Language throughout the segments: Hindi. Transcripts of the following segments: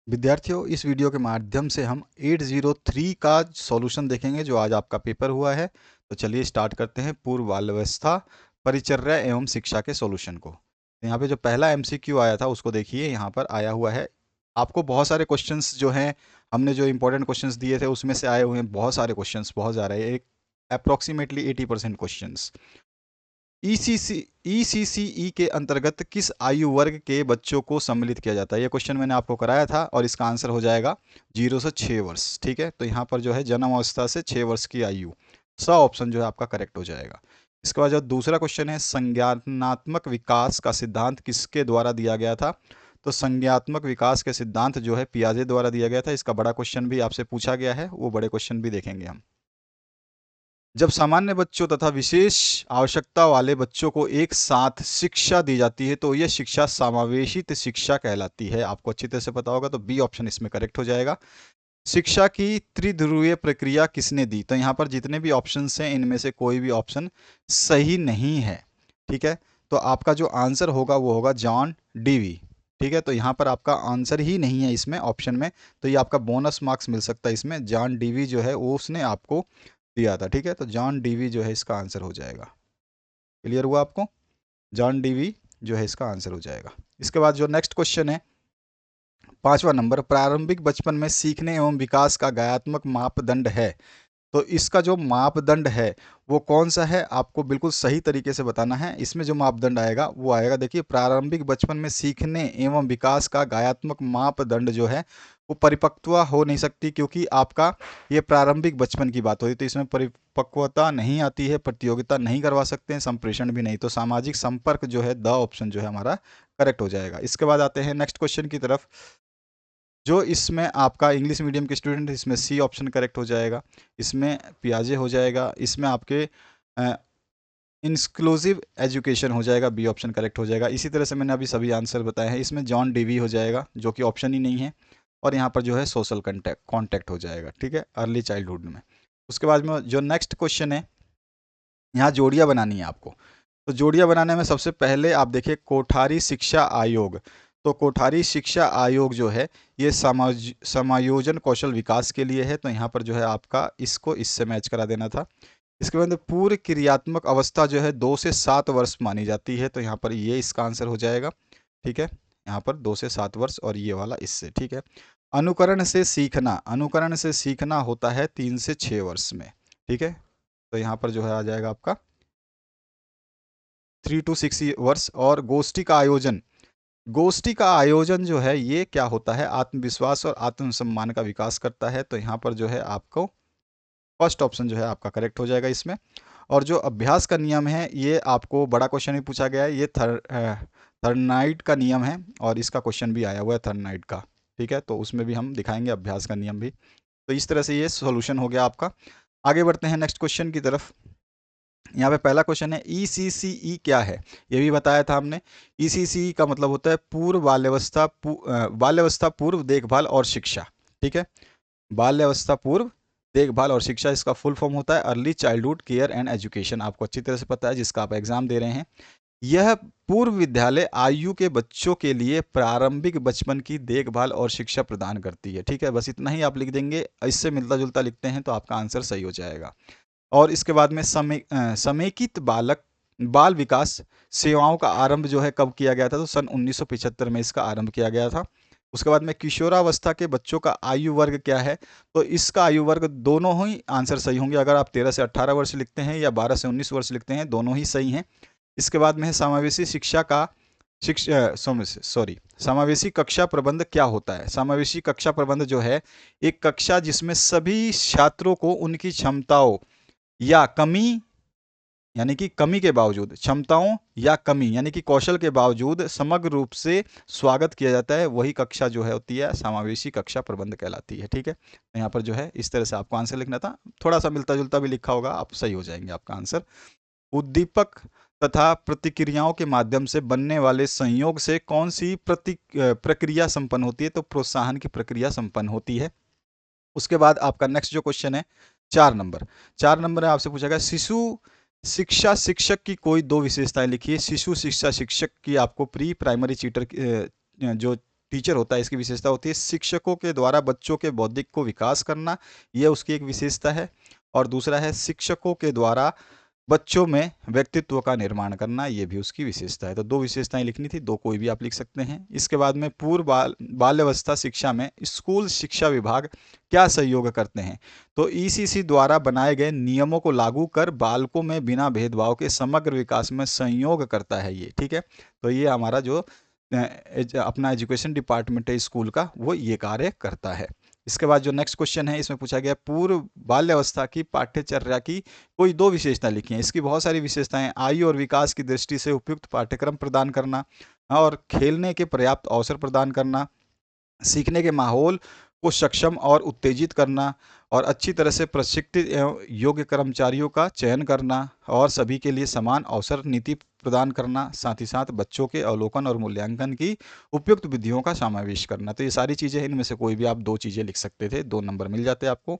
विद्यार्थियों, इस वीडियो के माध्यम से हम 803 का सॉल्यूशन देखेंगे जो आज आपका पेपर हुआ है। तो चलिए स्टार्ट करते हैं पूर्व बाल व्यवस्था, परिचर्या एवं शिक्षा के सॉल्यूशन को। तो यहाँ पे जो पहला एमसीक्यू आया था उसको देखिए, यहाँ पर आया हुआ है। आपको बहुत सारे क्वेश्चंस जो हैं, हमने जो इंपॉर्टेंट क्वेश्चंस दिए थे उसमें से आए हुए हैं बहुत सारे क्वेश्चंस, बहुत ज़्यादा है, एक अप्रोक्सीमेटली 80% क्वेश्चंस। ईसीसीई के अंतर्गत किस आयु वर्ग के बच्चों को सम्मिलित किया जाता है? ये क्वेश्चन मैंने आपको कराया था और इसका आंसर हो जाएगा 0 से 6 वर्ष। ठीक है, तो यहाँ पर जो है जन्म अवस्था से 6 वर्ष की आयु, स ऑप्शन जो है आपका करेक्ट हो जाएगा। इसके बाद जो दूसरा क्वेश्चन है, संज्ञानात्मक विकास का सिद्धांत किसके द्वारा दिया गया था? तो संज्ञात्मक विकास के सिद्धांत जो है पियाजे द्वारा दिया गया था। इसका बड़ा क्वेश्चन भी आपसे पूछा गया है, वो बड़े क्वेश्चन भी देखेंगे हम। जब सामान्य बच्चों तथा विशेष आवश्यकता वाले बच्चों को एक साथ शिक्षा दी जाती है तो यह शिक्षा समावेशित शिक्षा कहलाती है। आपको अच्छी तरह से पता होगा, तो बी ऑप्शन इसमें करेक्ट हो जाएगा। शिक्षा की त्रिध्रुवीय प्रक्रिया किसने दी? तो यहाँ पर जितने भी ऑप्शन हैं इनमें से कोई भी ऑप्शन सही नहीं है। ठीक है, तो आपका जो आंसर होगा वो होगा जॉन डीवी। ठीक है, तो यहाँ पर आपका आंसर ही नहीं है इसमें ऑप्शन में, तो ये आपका बोनस मार्क्स मिल सकता है इसमें। जॉन डीवी जो है वो उसने आपको दिया था। ठीक है, तो जॉन डीवी जो है इसका आंसर हो जाएगा। क्लियर हुआ आपको? जॉन डीवी जो है इसका आंसर हो जाएगा। इसके बाद जो नेक्स्ट क्वेश्चन है, 5वां नंबर, प्रारंभिक बचपन में सीखने एवं विकास का गायात्मक मापदंड है। तो इसका जो मापदंड है वो कौन सा है, आपको बिल्कुल सही तरीके से बताना है। इसमें जो मापदंड आएगा वो आएगा, देखिए, प्रारंभिक बचपन में सीखने एवं विकास का गायात्मक मापदंड जो है वो परिपक्वता हो नहीं सकती, क्योंकि आपका ये प्रारंभिक बचपन की बात होती है, तो इसमें परिपक्वता नहीं आती है, प्रतियोगिता नहीं करवा सकते हैं, संप्रेषण भी नहीं। तो सामाजिक संपर्क जो है द ऑप्शन जो है हमारा करेक्ट हो जाएगा। इसके बाद आते हैं नेक्स्ट क्वेश्चन की तरफ, जो इसमें आपका इंग्लिश मीडियम के स्टूडेंट, इसमें सी ऑप्शन करेक्ट हो जाएगा, इसमें पियाजे हो जाएगा, इसमें आपके इंक्लूसिव एजुकेशन हो जाएगा, बी ऑप्शन करेक्ट हो जाएगा। इसी तरह से मैंने अभी सभी आंसर बताए हैं, इसमें जॉन डीवी हो जाएगा जो कि ऑप्शन ही नहीं है, और यहाँ पर जो है सोशल कॉन्टैक्ट हो जाएगा। ठीक है, अर्ली चाइल्डहुड में। उसके बाद में जो नेक्स्ट क्वेश्चन है, यहाँ जोड़ियाँ बनानी है आपको। तो जोड़ियाँ बनाने में सबसे पहले आप देखिए कोठारी शिक्षा आयोग। तो कोठारी शिक्षा आयोग जो है ये समायोजन कौशल विकास के लिए है, तो यहाँ पर जो है आपका इसको इससे मैच करा देना था। इसके बाद पूर्व क्रियात्मक अवस्था जो है 2 से 7 वर्ष मानी जाती है, तो यहाँ पर ये इसका आंसर हो जाएगा। ठीक है, यहाँ पर 2 से 7 वर्ष और ये वाला इससे। ठीक है, अनुकरण से सीखना होता है 3 से 6 वर्ष में। ठीक है, तो यहाँ पर जो है आ जाएगा आपका 3 to 6 वर्ष। और गोष्ठी का आयोजन जो है ये क्या होता है, आत्मविश्वास और आत्मसम्मान का विकास करता है, तो यहाँ पर जो है आपको फर्स्ट ऑप्शन जो है आपका करेक्ट हो जाएगा इसमें। और जो अभ्यास का नियम है ये आपको बड़ा क्वेश्चन भी पूछा गया है, ये थर्नाइट का नियम है, और इसका क्वेश्चन भी आया हुआ है थर्नाइट का। ठीक है, तो उसमें भी हम दिखाएंगे अभ्यास का नियम भी। तो इस तरह से ये सॉल्यूशन हो गया आपका। आगे बढ़ते हैं नेक्स्ट क्वेश्चन की तरफ। यहाँ पे पहला क्वेश्चन है, ईसीसीई क्या है? ये भी बताया था हमने। ईसीसीई का मतलब होता है पूर्व बाल्यावस्था पूर्व देखभाल और शिक्षा। ठीक है, बाल्यावस्था पूर्व देखभाल और शिक्षा, इसका फुल फॉर्म होता है early childhood care and education. आपको अच्छी तरह से पता है जिसका आप एग्जाम दे रहे हैं। यह पूर्व विद्यालय आयु के बच्चों के लिए प्रारंभिक बचपन की देखभाल और शिक्षा प्रदान करती है। ठीक है, बस इतना ही आप लिख देंगे, इससे मिलता जुलता लिखते हैं तो आपका आंसर सही हो जाएगा। और इसके बाद में समेकित बाल विकास सेवाओं का आरंभ जो है कब किया गया था? तो सन 1975 में इसका आरंभ किया गया था। उसके बाद में किशोरावस्था के बच्चों का आयु वर्ग क्या है? तो इसका आयु वर्ग, दोनों ही आंसर सही होंगे। अगर आप 13 से 18 वर्ष लिखते हैं या 12 से 19 वर्ष लिखते हैं, दोनों ही सही हैं। इसके बाद में है समावेशी शिक्षा का समावेशी कक्षा प्रबंध क्या होता है? समावेशी कक्षा प्रबंध जो है एक कक्षा जिसमें सभी छात्रों को उनकी क्षमताओं या कमी, यानी कि कमी के बावजूद, क्षमताओं या कमी यानी कि कौशल के बावजूद समग्र रूप से स्वागत किया जाता है, वही कक्षा जो है होती है समावेशी कक्षा प्रबंध कहलाती है। ठीक है, तो यहाँ पर जो है इस तरह से आपको आंसर लिखना था, थोड़ा सा मिलता जुलता भी लिखा होगा, आप सही हो जाएंगे आपका आंसर। उद्दीपक तथा प्रतिक्रियाओं के माध्यम से बनने वाले संयोग से कौन सी प्रक्रिया संपन्न होती है? तो प्रोत्साहन की प्रक्रिया संपन्न होती है। उसके बाद आपका नेक्स्ट जो क्वेश्चन है, 4 नंबर है, आपसे पूछा गया शिशु शिक्षा शिक्षक की कोई 2 विशेषताएं लिखिए। शिशु शिक्षा शिक्षक की आपको प्री प्राइमरी जो टीचर होता है इसकी विशेषता होती है शिक्षकों के द्वारा बच्चों के बौद्धिक को विकास करना, यह उसकी एक विशेषता है। और दूसरा है शिक्षकों के द्वारा बच्चों में व्यक्तित्व का निर्माण करना, ये भी उसकी विशेषता है। तो दो विशेषताएं लिखनी थी, दो कोई भी आप लिख सकते हैं। इसके बाद में पूर्व बाल्यावस्था शिक्षा में स्कूल शिक्षा विभाग क्या सहयोग करते हैं? तो ईसीसी द्वारा बनाए गए नियमों को लागू कर बालकों में बिना भेदभाव के समग्र विकास में सहयोग करता है ये, ठीक है। तो ये हमारा जो अपना एजुकेशन डिपार्टमेंट है स्कूल का, वो ये कार्य करता है। इसके बाद जो नेक्स्ट क्वेश्चन है इसमें पूछा गया पूर्व बाल्यावस्था की पाठ्यचर्या की कोई दो विशेषता लिखी हैं। इसकी बहुत सारी विशेषताएं, आयु और विकास की दृष्टि से उपयुक्त पाठ्यक्रम प्रदान करना और खेलने के पर्याप्त अवसर प्रदान करना, सीखने के माहौल को सक्षम और उत्तेजित करना और अच्छी तरह से प्रशिक्षित एवं योग्य कर्मचारियों का चयन करना और सभी के लिए समान अवसर नीति प्रदान करना, साथ ही साथ बच्चों के अवलोकन और मूल्यांकन की उपयुक्त विधियों का समावेश करना। तो ये सारी चीज़ें हैं, इनमें से कोई भी आप दो चीज़ें लिख सकते थे, 2 नंबर मिल जाते आपको।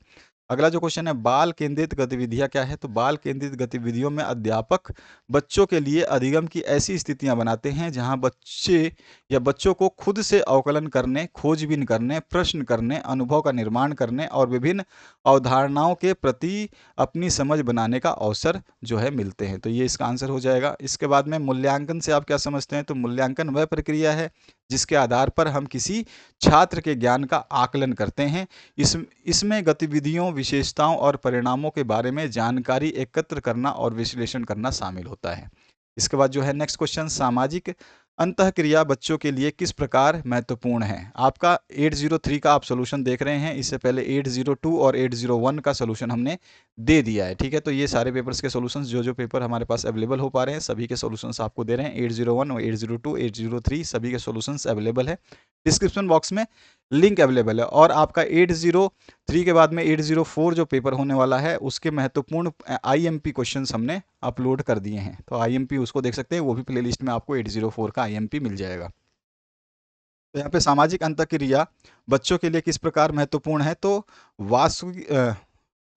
अगला जो क्वेश्चन है बाल केंद्रित गतिविधियां क्या है? तो बाल केंद्रित गतिविधियों में अध्यापक बच्चों के लिए अधिगम की ऐसी स्थितियां बनाते हैं जहां बच्चे या बच्चों को खुद से अवकलन करने, खोजबीन करने, प्रश्न करने, अनुभव का निर्माण करने और विभिन्न अवधारणाओं के प्रति अपनी समझ बनाने का अवसर जो है मिलते हैं। तो ये इसका आंसर हो जाएगा। इसके बाद में मूल्यांकन से आप क्या समझते हैं? तो मूल्यांकन वह प्रक्रिया है जिसके आधार पर हम किसी छात्र के ज्ञान का आकलन करते हैं। इसमें गतिविधियों, विशेषताओं और परिणामों के बारे में जानकारी एकत्र करना और विश्लेषण करना शामिल होता है। इसके बाद जो है नेक्स्ट क्वेश्चन, सामाजिक अंतःक्रिया बच्चों के लिए किस प्रकार महत्वपूर्ण है? आपका 803 का आप सोल्यूशन देख रहे हैं, इससे पहले 802 और 801 का सोल्यूशन हमने दे दिया है, ठीक है। तो ये सारे पेपर्स के सोल्यूशंस जो पेपर हमारे पास अवेलेबल हो पा रहे हैं सभी के सोल्यूशंस आपको दे रहे हैं। 801 और 802, 803 सभी के सोल्यूशंस अवेलेबल है। डिस्क्रिप्शन बॉक्स में लिंक अवेलेबल है। और आपका 803 के बाद में 804 जो पेपर होने वाला है उसके महत्वपूर्ण आईएमपी क्वेश्चंस हमने अपलोड कर दिए हैं, तो आईएमपी उसको देख सकते हैं, वो भी प्लेलिस्ट में आपको 804 का आईएमपी मिल जाएगा। तो यहाँ पे सामाजिक अंतःक्रिया बच्चों के लिए किस प्रकार महत्वपूर्ण है? तो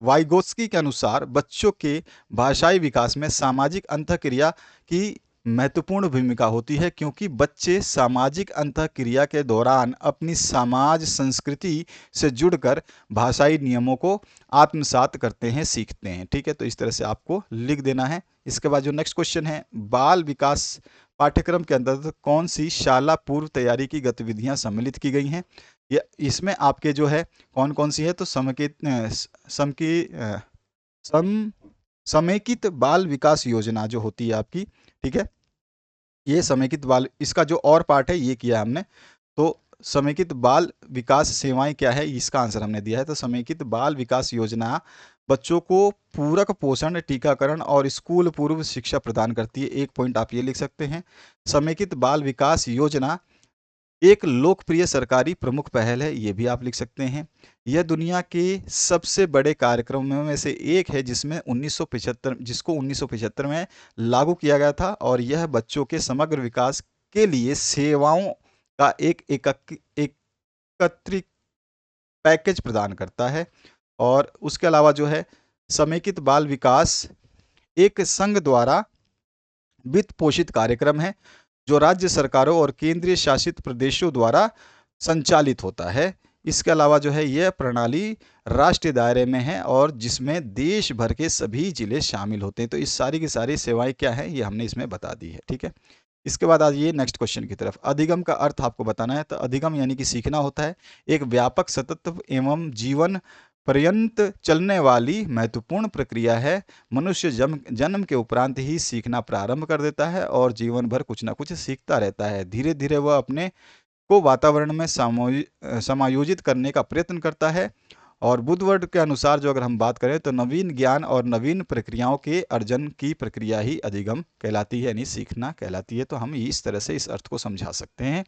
वाइगोत्स्की के अनुसार बच्चों के भाषाई विकास में सामाजिक अंतःक्रिया की महत्वपूर्ण भूमिका होती है, क्योंकि बच्चे सामाजिक अंतःक्रिया के दौरान अपनी समाज संस्कृति से जुड़कर भाषाई नियमों को आत्मसात करते हैं, सीखते हैं, ठीक है। तो इस तरह से आपको लिख देना है। इसके बाद जो नेक्स्ट क्वेश्चन है, बाल विकास पाठ्यक्रम के अंतर्गत कौन सी शाला पूर्व तैयारी की गतिविधियां सम्मिलित की गई हैं? या इसमें आपके जो है कौन कौन सी है? तो समेकित बाल विकास योजना जो होती है आपकी, ठीक है, ये समेकित बाल, इसका जो और पार्ट है ये किया हमने। तो समेकित बाल विकास सेवाएं क्या है, इसका आंसर हमने दिया है। तो समेकित बाल विकास योजना बच्चों को पूरक पोषण, टीकाकरण और स्कूल पूर्व शिक्षा प्रदान करती है। एक पॉइंट आप ये लिख सकते हैं, समेकित बाल विकास योजना एक लोकप्रिय सरकारी प्रमुख पहल है, ये भी आप लिख सकते हैं। यह दुनिया के सबसे बड़े कार्यक्रमों में से एक है जिसको 1975 में लागू किया गया था, और यह बच्चों के समग्र विकास के लिए सेवाओं का एक एकत्रित पैकेज प्रदान करता है। और उसके अलावा जो है समेकित बाल विकास एक संघ द्वारा वित्त पोषित कार्यक्रम है जो राज्य सरकारों और केंद्रीय शासित प्रदेशों द्वारा संचालित होता है। इसके अलावा जो है यह प्रणाली राष्ट्रीय दायरे में है और जिसमें देश भर के सभी जिले शामिल होते हैं। तो इस सारी की सारी सेवाएं क्या है ये हमने इसमें बता दी है, ठीक है। इसके बाद आइए नेक्स्ट क्वेश्चन की तरफ। अधिगम का अर्थ आपको बताना है। तो अधिगम यानी कि सीखना होता है, एक व्यापक, सतत एवं जीवन पर्यंत चलने वाली महत्वपूर्ण प्रक्रिया है। मनुष्य जन्म के उपरांत ही सीखना प्रारंभ कर देता है और जीवन भर कुछ ना कुछ सीखता रहता है। धीरे धीरे वह अपने को वातावरण में समायोजित करने का प्रयत्न करता है। और बुद्धवर्ड के अनुसार जो अगर हम बात करें तो नवीन ज्ञान और नवीन प्रक्रियाओं के अर्जन की प्रक्रिया ही अधिगम कहलाती है, यानी सीखना कहलाती है। तो हम इस तरह से इस अर्थ को समझा सकते हैं।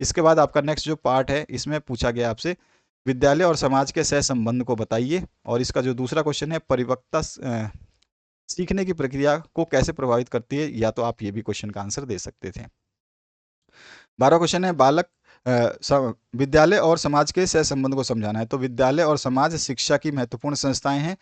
इसके बाद आपका नेक्स्ट जो पार्ट है इसमें पूछा गया आपसे विद्यालय और समाज के सहसंबंध को बताइए। और इसका जो दूसरा क्वेश्चन है परिपक्वता सीखने की प्रक्रिया को कैसे प्रभावित करती है, या तो आप ये भी क्वेश्चन का आंसर दे सकते थे। 12 क्वेश्चन है बालक विद्यालय और समाज के सहसंबंध को समझाना है। तो विद्यालय और समाज शिक्षा की महत्वपूर्ण संस्थाएं हैं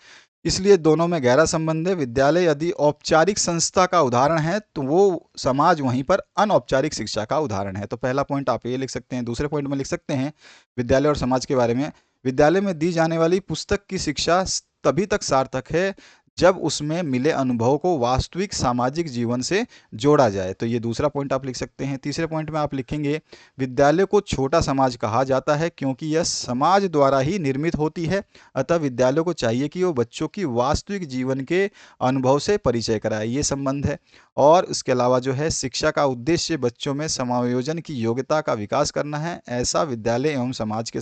इसलिए दोनों में गहरा संबंध है। विद्यालय यदि औपचारिक संस्था का उदाहरण है तो वो समाज वहीं पर अनौपचारिक शिक्षा का उदाहरण है। तो पहला पॉइंट आप ये लिख सकते हैं। दूसरे पॉइंट में लिख सकते हैं विद्यालय और समाज के बारे में, विद्यालय में दी जाने वाली पुस्तक की शिक्षा तभी तक सार्थक है जब उसमें मिले अनुभव को वास्तविक सामाजिक जीवन से जोड़ा जाए। तो ये दूसरा पॉइंट आप लिख सकते हैं। तीसरे पॉइंट में आप लिखेंगे विद्यालय को छोटा समाज कहा जाता है क्योंकि यह समाज द्वारा ही निर्मित होती है, अतः विद्यालय को चाहिए कि वो बच्चों की वास्तविक जीवन के अनुभव से परिचय कराए। ये संबंध है। और इसके अलावा जो है शिक्षा का उद्देश्य बच्चों में समायोजन की योग्यता का विकास करना है, ऐसा विद्यालय एवं समाज के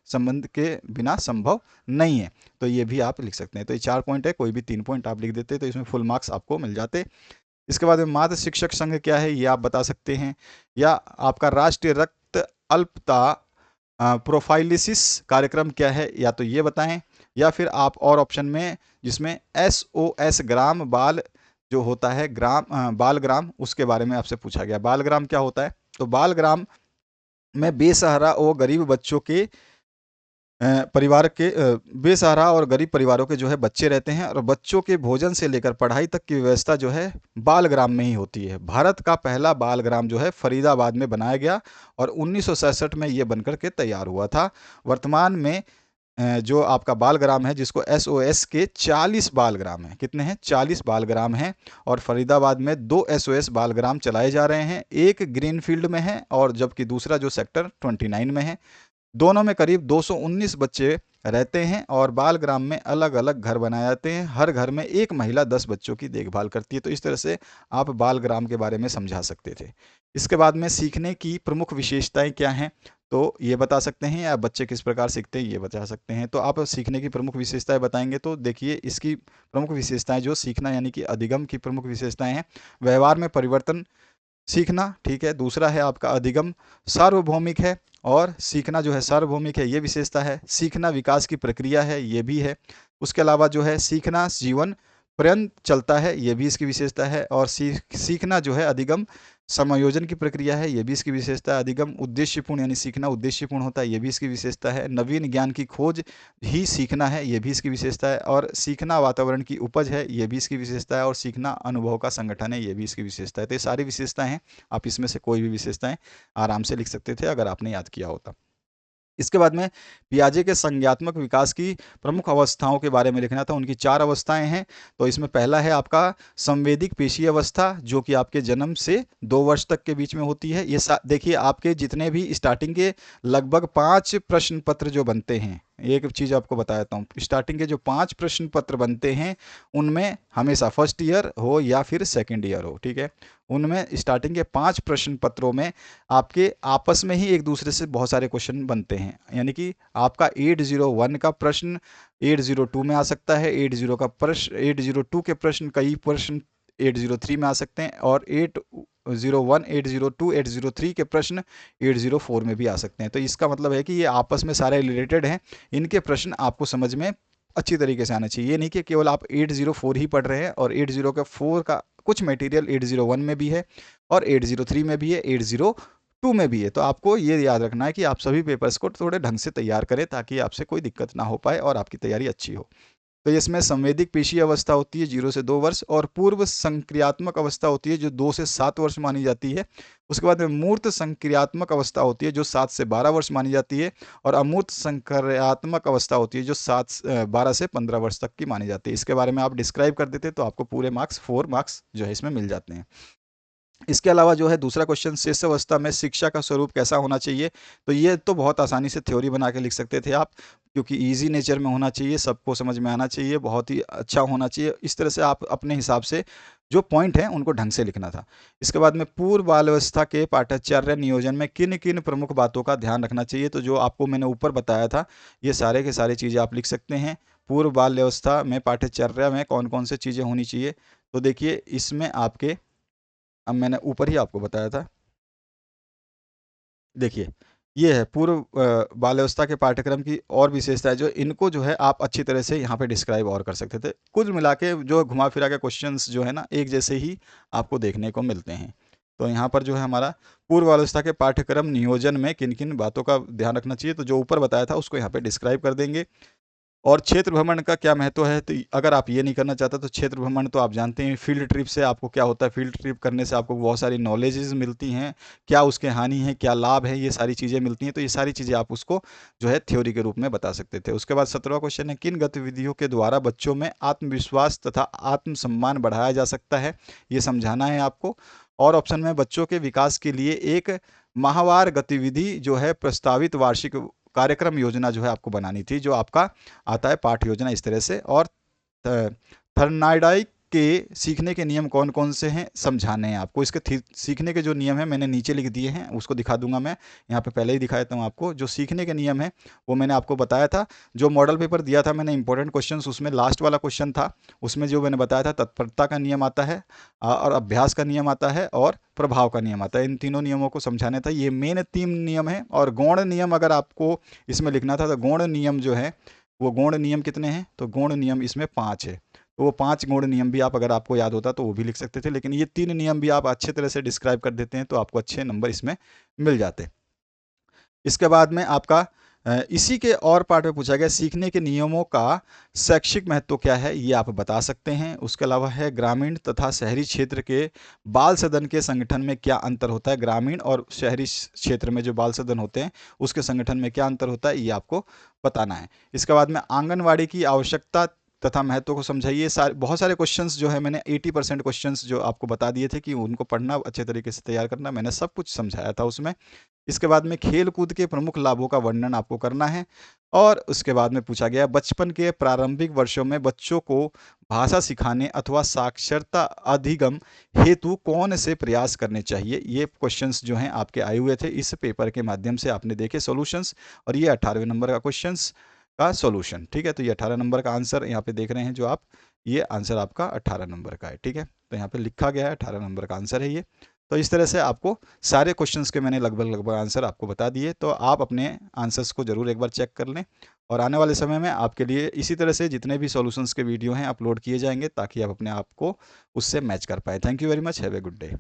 संबंध के बिना संभव नहीं है। तो ये भी आप लिख सकते हैं। तो ये 4 पॉइंट है, कोई भी 3 पॉइंट आप लिख देते तो इसमें फुल मार्क्स आपको मिल जाते। इसके बाद में माध्य शिक्षक संघ क्या है ये आप बता सकते हैं, या आपका राष्ट्रीय रक्त अल्पता प्रोफाइलिसिस कार्यक्रम क्या है, या तो ये बताएं, या फिर आप और ऑप्शन में जिसमें SOS ग्राम बाल जो होता है बाल ग्राम, उसके बारे में आपसे पूछा गया। बाल ग्राम क्या होता है? तो बाल ग्राम में बेसहारा और गरीब बच्चों के बेसहारा और गरीब परिवारों के जो है बच्चे रहते हैं, और बच्चों के भोजन से लेकर पढ़ाई तक की व्यवस्था जो है बाल ग्राम में ही होती है। भारत का पहला बाल ग्राम जो है फरीदाबाद में बनाया गया और 1967 में ये बनकर के तैयार हुआ था। वर्तमान में जो आपका बाल ग्राम है जिसको SOS के 40 बाल ग्राम हैं। कितने हैं? 40 बाल ग्राम हैं। और फरीदाबाद में 2 SOS बाल ग्राम चलाए जा रहे हैं, एक ग्रीनफील्ड में है और जबकि दूसरा जो सेक्टर 29 में है। दोनों में करीब 219 बच्चे रहते हैं और बाल ग्राम में अलग अलग घर बनाए जाते हैं। हर घर में एक महिला 10 बच्चों की देखभाल करती है। तो इस तरह से आप बाल ग्राम के बारे में समझा सकते थे। इसके बाद में सीखने की प्रमुख विशेषताएं क्या हैं, तो ये बता सकते हैं, या बच्चे किस प्रकार सीखते हैं ये बता सकते हैं। तो आप सीखने की प्रमुख विशेषताएं बताएंगे तो देखिए इसकी प्रमुख विशेषताएं जो सीखना यानी कि अधिगम की प्रमुख विशेषताएं हैं, व्यवहार में परिवर्तन सीखना, ठीक है। दूसरा है आपका अधिगम सार्वभौमिक है, और सीखना जो है सार्वभौमिक है, ये विशेषता है। सीखना विकास की प्रक्रिया है, ये भी है। उसके अलावा जो है सीखना जीवन पर्यंत चलता है, ये भी इसकी विशेषता है। और सीखना जो है अधिगम समायोजन की प्रक्रिया है, ये भी इसकी विशेषता है। अधिगम उद्देश्यपूर्ण यानी सीखना उद्देश्यपूर्ण होता है, ये भी इसकी विशेषता है। नवीन ज्ञान की खोज ही सीखना है, ये भी इसकी विशेषता है। और सीखना वातावरण की उपज है, ये भी इसकी विशेषता है। और सीखना अनुभव का संगठन है, ये भी इसकी विशेषता है। तो ये सारी विशेषताएं हैं, आप इसमें से कोई भी विशेषताएं आराम से लिख सकते थे अगर आपने याद किया होता। इसके बाद में पियाजे के संज्ञात्मक विकास की प्रमुख अवस्थाओं के बारे में लिखना था। उनकी 4 अवस्थाएं हैं। तो इसमें पहला है आपका संवेदिक पेशीय अवस्था, जो कि आपके जन्म से 2 वर्ष तक के बीच में होती है। ये देखिए आपके जितने भी स्टार्टिंग के लगभग 5 प्रश्न पत्र जो बनते हैं, एक चीज़ आपको बता देता हूँ, स्टार्टिंग के जो 5 प्रश्न पत्र बनते हैं उनमें हमेशा फर्स्ट ईयर हो या फिर सेकेंड ईयर हो, ठीक है, उनमें स्टार्टिंग के 5 प्रश्न पत्रों में आपके आपस में ही एक दूसरे से बहुत सारे क्वेश्चन बनते हैं। यानी कि आपका 801 का प्रश्न 802 में आ सकता है, 80 का प्रश्न 802 के प्रश्न कई प्रश्न 803 में आ सकते हैं, और 801 802 803 के प्रश्न 804 में भी आ सकते हैं। तो इसका मतलब है कि ये आपस में सारे रिलेटेड हैं। इनके प्रश्न आपको समझ में अच्छी तरीके से आना चाहिए। ये नहीं कि केवल आप 804 ही पढ़ रहे हैं और 804 का कुछ मटेरियल 801 में भी है और 803 में भी है, 802 में भी है। तो आपको ये याद रखना है कि आप सभी पेपर्स को थोड़े ढंग से तैयार करें ताकि आपसे कोई दिक्कत ना हो पाए और आपकी तैयारी अच्छी हो। तो इसमें संवेदिक पेशीय अवस्था होती है 0 से 2 वर्ष, और पूर्व संक्रियात्मक अवस्था होती है जो 2 से 7 वर्ष मानी जाती है। उसके बाद में मूर्त संक्रियात्मक अवस्था होती है जो 7 से 12 वर्ष मानी जाती है, और अमूर्त संक्रियात्मक अवस्था होती है जो 12 से 15 वर्ष तक की मानी जाती है। इसके बारे में आप डिस्क्राइब कर देते तो आपको पूरे मार्क्स 4 मार्क्स जो है इसमें मिल जाते हैं। इसके अलावा जो है दूसरा क्वेश्चन, शेष अवस्था में शिक्षा का स्वरूप कैसा होना चाहिए, तो ये तो बहुत आसानी से थ्योरी बना के लिख सकते थे आप, क्योंकि इजी नेचर में होना चाहिए, सबको समझ में आना चाहिए, बहुत ही अच्छा होना चाहिए। इस तरह से आप अपने हिसाब से जो पॉइंट हैं उनको ढंग से लिखना था। इसके बाद में पूर्व बाल अवस्था के पाठ्यचर्या नियोजन में किन किन प्रमुख बातों का ध्यान रखना चाहिए, तो जो आपको मैंने ऊपर बताया था ये सारे के सारे चीज़ें आप लिख सकते हैं। पूर्व बाल अवस्था में पाठ्यचर्या में कौन कौन से चीज़ें होनी चाहिए, तो देखिए इसमें आपके, अब मैंने ऊपर ही आपको बताया था, देखिए ये है पूर्व बाल्यावस्था के पाठ्यक्रम की और विशेषता है जो इनको जो है आप अच्छी तरह से यहाँ पे डिस्क्राइब और कर सकते थे। कुल मिला के जो घुमा फिरा के क्वेश्चंस जो है ना एक जैसे ही आपको देखने को मिलते हैं। तो यहाँ पर जो है हमारा पूर्व बाल्यावस्था के पाठ्यक्रम नियोजन में किन किन बातों का ध्यान रखना चाहिए, तो जो ऊपर बताया था उसको यहाँ पे डिस्क्राइब कर देंगे। और क्षेत्र भ्रमण का क्या महत्व है, तो अगर आप ये नहीं करना चाहते तो क्षेत्र भ्रमण तो आप जानते हैं फील्ड ट्रिप से आपको क्या होता है, फील्ड ट्रिप करने से आपको बहुत सारी नॉलेजेस मिलती हैं, क्या उसके हानि है क्या लाभ है, ये सारी चीज़ें मिलती हैं। तो ये सारी चीज़ें आप उसको जो है थ्योरी के रूप में बता सकते थे। उसके बाद 17वां क्वेश्चन है, किन गतिविधियों के द्वारा बच्चों में आत्मविश्वास तथा आत्मसम्मान बढ़ाया जा सकता है, ये समझाना है आपको। और ऑप्शन में बच्चों के विकास के लिए एक माहवार गतिविधि जो है प्रस्तावित वार्षिक कार्यक्रम योजना जो है आपको बनानी थी, जो आपका आता है पाठ योजना इस तरह से। और थर्नाइडाइक के सीखने के नियम कौन कौन से हैं समझाने हैं आपको। इसके सीखने के जो नियम हैं मैंने नीचे लिख दिए हैं, उसको दिखा दूंगा मैं, यहाँ पे पहले ही दिखा देता हूँ आपको। जो सीखने के नियम है वो मैंने आपको बताया था, जो मॉडल पेपर दिया था मैंने इंपॉर्टेंट क्वेश्चंस, उसमें लास्ट वाला क्वेश्चन था, उसमें जो मैंने बताया था तत्परता का नियम आता है और अभ्यास का नियम आता है और प्रभाव का नियम आता है। इन तीनों नियमों को समझाना था। ये मेन 3 नियम है। और गौण नियम अगर आपको इसमें लिखना था तो गौण नियम जो है वो गौण नियम कितने हैं, तो गौण नियम इसमें 5 है। तो वो 5 गौण नियम भी आप अगर आपको याद होता तो वो भी लिख सकते थे, लेकिन ये 3 नियम भी आप अच्छे तरह से डिस्क्राइब कर देते हैं तो आपको अच्छे नंबर इसमें मिल जाते। इसके बाद में आपका इसी के और पार्ट में पूछा गया सीखने के नियमों का शैक्षिक महत्व क्या है, ये आप बता सकते हैं। उसके अलावा है ग्रामीण तथा शहरी क्षेत्र के बाल सदन के संगठन में क्या अंतर होता है, ग्रामीण और शहरी क्षेत्र में जो बाल सदन होते हैं उसके संगठन में क्या अंतर होता है, ये आपको बताना है। इसके बाद में आंगनवाड़ी की आवश्यकता तथा महत्व को समझाइए। बहुत सारे क्वेश्चंस जो है मैंने 80% क्वेश्चंस जो आपको बता दिए थे कि उनको पढ़ना अच्छे तरीके से तैयार करना, मैंने सब कुछ समझाया था उसमें। इसके बाद में खेल कूद के प्रमुख लाभों का वर्णन आपको करना है। और उसके बाद में पूछा गया बचपन के प्रारंभिक वर्षों में बच्चों को भाषा सिखाने अथवा साक्षरता अधिगम हेतु कौन से प्रयास करने चाहिए। ये क्वेश्चंस जो हैं आपके आए हुए थे इस पेपर के माध्यम से आपने देखे सॉल्यूशंस, और ये 18वें नंबर का क्वेश्चंस का सॉल्यूशन। ठीक है, तो ये 18 नंबर का आंसर यहाँ पे देख रहे हैं जो आप, ये आंसर आपका 18 नंबर का है। ठीक है, तो यहाँ पे लिखा गया है 18 नंबर का आंसर है ये। तो इस तरह से आपको सारे क्वेश्चंस के मैंने लगभग लगभग आंसर आपको बता दिए। तो आप अपने आंसर्स को ज़रूर एक बार चेक कर लें, और आने वाले समय में आपके लिए इसी तरह से जितने भी सॉल्यूशंस के वीडियो हैं अपलोड किए जाएंगे ताकि आप अपने आप को उससे मैच कर पाए। Thank you very much, have a good day.